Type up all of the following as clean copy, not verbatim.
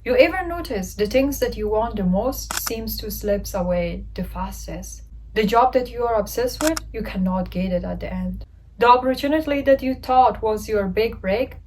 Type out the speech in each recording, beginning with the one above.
You ever notice the things that you want the most seems to slips away the fastest? The job that you are obsessed with, you cannot get it at the end. The opportunity that you thought was your big break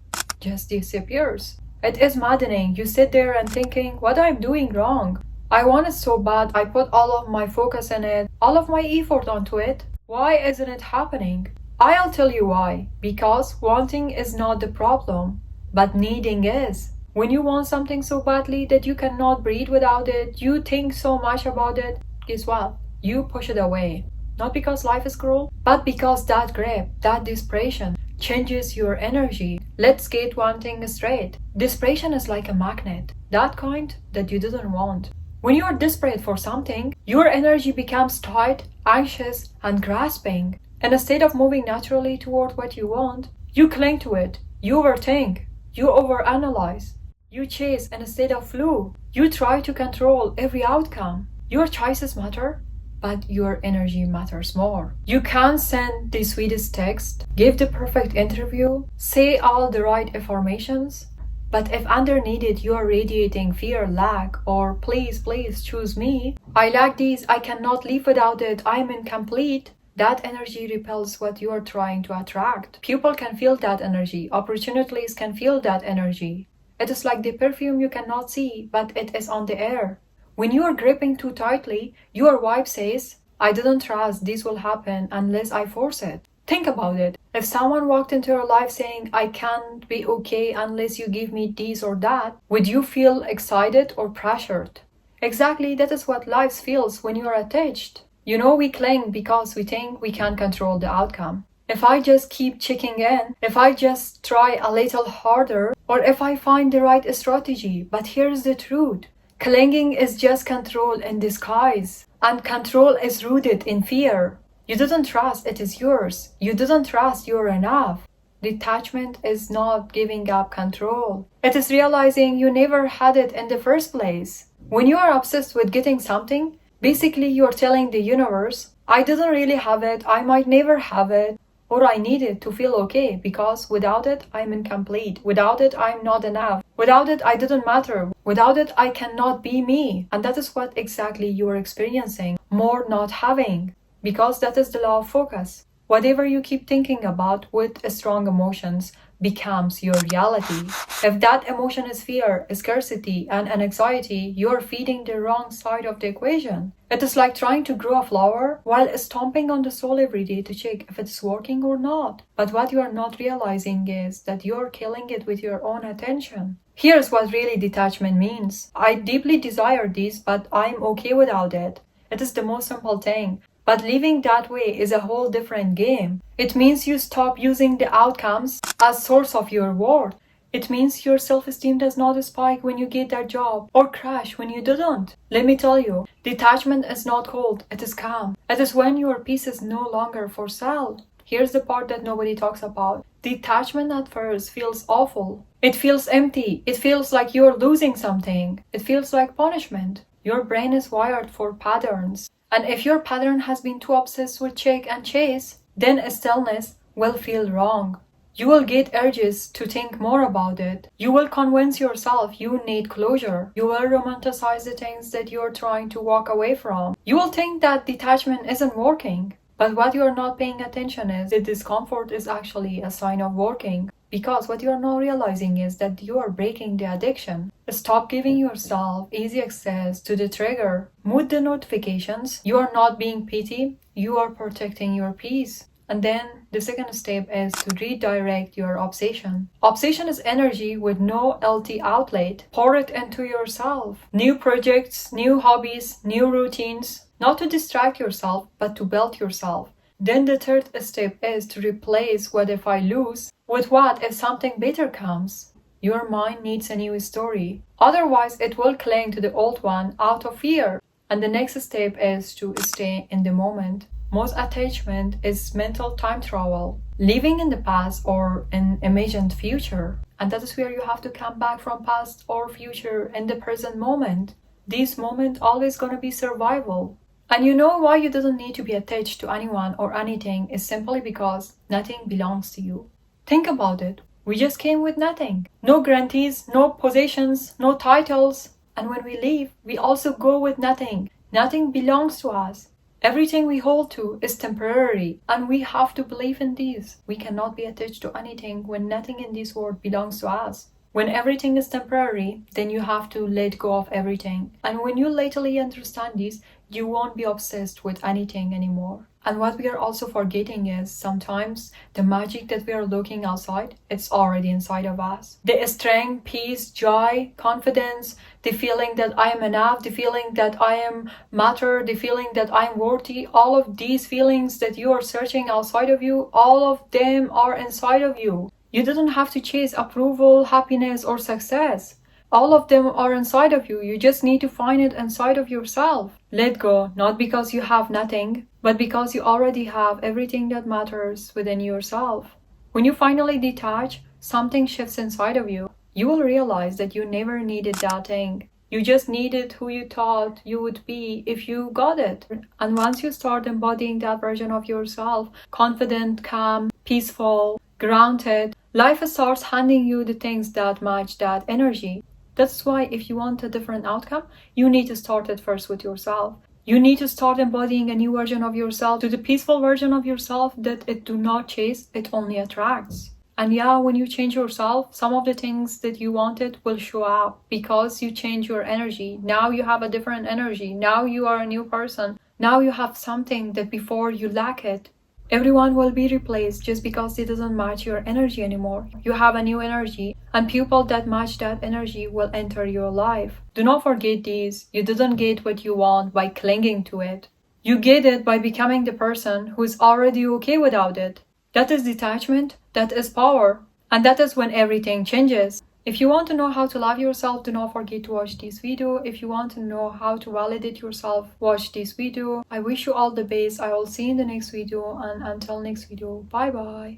just disappears. It is maddening. You sit there and thinking, what I'm doing wrong? I want it so bad. I put all of my focus in it, all of my effort onto it. Why isn't it happening? I'll tell you why. Because wanting is not the problem, but needing is. When you want something so badly that you cannot breathe without it, you think so much about it, guess what? You push it away. Not because life is cruel, but because that grip, that desperation, changes your energy. Let's get one thing straight. Desperation is like a magnet, that kind that you didn't want. When you are desperate for something, your energy becomes tight, anxious, and grasping. And instead of moving naturally toward what you want, you cling to it, you overthink, you overanalyze. You chase instead of flow. You try to control every outcome. Your choices matter, but your energy matters more. You can send the sweetest text, give the perfect interview, say all the right affirmations, but if underneath it you are radiating fear, lack, or please, please choose me, I lack these, I cannot live without it, I am incomplete, that energy repels what you are trying to attract. People can feel that energy. Opportunities can feel that energy. It is like the perfume you cannot see, but it is on the air. When you are gripping too tightly, your vibe says, I didn't trust this will happen unless I force it. Think about it. If someone walked into your life saying, I can't be okay unless you give me this or that, would you feel excited or pressured? Exactly, that is what life feels when you are attached. You know, we cling because we think we can control the outcome. If I just keep checking in, if I just try a little harder, or if I find the right strategy. But here's the truth. Clinging is just control in disguise. And control is rooted in fear. You didn't trust it is yours. You didn't trust you're enough. Detachment is not giving up control. It is realizing you never had it in the first place. When you are obsessed with getting something, basically you're telling the universe, I didn't really have it, I might never have it, or I need it to feel okay, because without it, I'm incomplete. Without it, I'm not enough. Without it, I didn't matter. Without it, I cannot be me. And that is what exactly you are experiencing. More not having. Because that is the law of focus. Whatever you keep thinking about with strong emotions becomes your reality. If that emotion is fear, scarcity, and an anxiety, you're feeding the wrong side of the equation. It is like trying to grow a flower while stomping on the soil every day to check if it's working or not. But what you are not realizing is that you're killing it with your own attention. Here's what really detachment means. I deeply desire this, but I'm okay without it. It is the most simple thing. But living that way is a whole different game. It means you stop using the outcomes as source of your worth. It means your self-esteem does not spike when you get that job or crash when you didn't. Let me tell you, detachment is not cold, it is calm. It is when your peace is no longer for sale. Here's the part that nobody talks about. Detachment at first feels awful. It feels empty. It feels like you're losing something. It feels like punishment. Your brain is wired for patterns. And if your pattern has been too obsessed with check and chase, then stillness will feel wrong. You will get urges to think more about it. You will convince yourself you need closure. You will romanticize the things that you're trying to walk away from. You will think that detachment isn't working. But what you're not paying attention is the discomfort is actually a sign of working. Because what you're not realizing is that you are breaking the addiction. Stop giving yourself easy access to the trigger. Mute the notifications. You are not being petty. You are protecting your peace. And then the second step is to redirect your obsession. Obsession is energy with no healthy outlet. Pour it into yourself. New projects, new hobbies, new routines. Not to distract yourself, but to build yourself. Then the third step is to replace what if I lose with what if something better comes. Your mind needs a new story. Otherwise, it will cling to the old one out of fear. And the next step is to stay in the moment. Most attachment is mental time travel, living in the past or an imagined future. And that is where you have to come back from past or future in the present moment. This moment always gonna be survival. And you know why you didn't need to be attached to anyone or anything is simply because nothing belongs to you. Think about it. We just came with nothing. No guarantees, no possessions, no titles. And when we leave, we also go with nothing. Nothing belongs to us. Everything we hold to is temporary, and we have to believe in this. We cannot be attached to anything when nothing in this world belongs to us. When everything is temporary, then you have to let go of everything. And when you lately understand this, you won't be obsessed with anything anymore. And what we are also forgetting is sometimes the magic that we are looking outside, it's already inside of us. The strength, peace, joy, confidence, the feeling that I am enough, the feeling that I am matter, the feeling that I am worthy, all of these feelings that you are searching outside of you, all of them are inside of you. You didn't have to chase approval, happiness, or success. All of them are inside of you. You just need to find it inside of yourself. Let go, not because you have nothing, but because you already have everything that matters within yourself. When you finally detach, something shifts inside of you. You will realize that you never needed that thing. You just needed who you thought you would be if you got it. And once you start embodying that version of yourself, confident, calm, peaceful, grounded, life starts handing you the things that match that energy. That's why if you want a different outcome, you need to start it first with yourself. You need to start embodying a new version of yourself to the peaceful version of yourself that it do not chase, it only attracts. And yeah, when you change yourself, some of the things that you wanted will show up because you change your energy. Now you have a different energy. Now you are a new person. Now you have something that before you lack it. Everyone will be replaced just because it doesn't match your energy anymore. You have a new energy, and people that match that energy will enter your life. Do not forget this. You didn't get what you want by clinging to it. You get it by becoming the person who is already okay without it. That is detachment, that is power, and that is when everything changes. If you want to know how to love yourself, do not forget to watch this video. If you want to know how to validate yourself, watch this video. I wish you all the best. I will see you in the next video, and until next video, bye bye.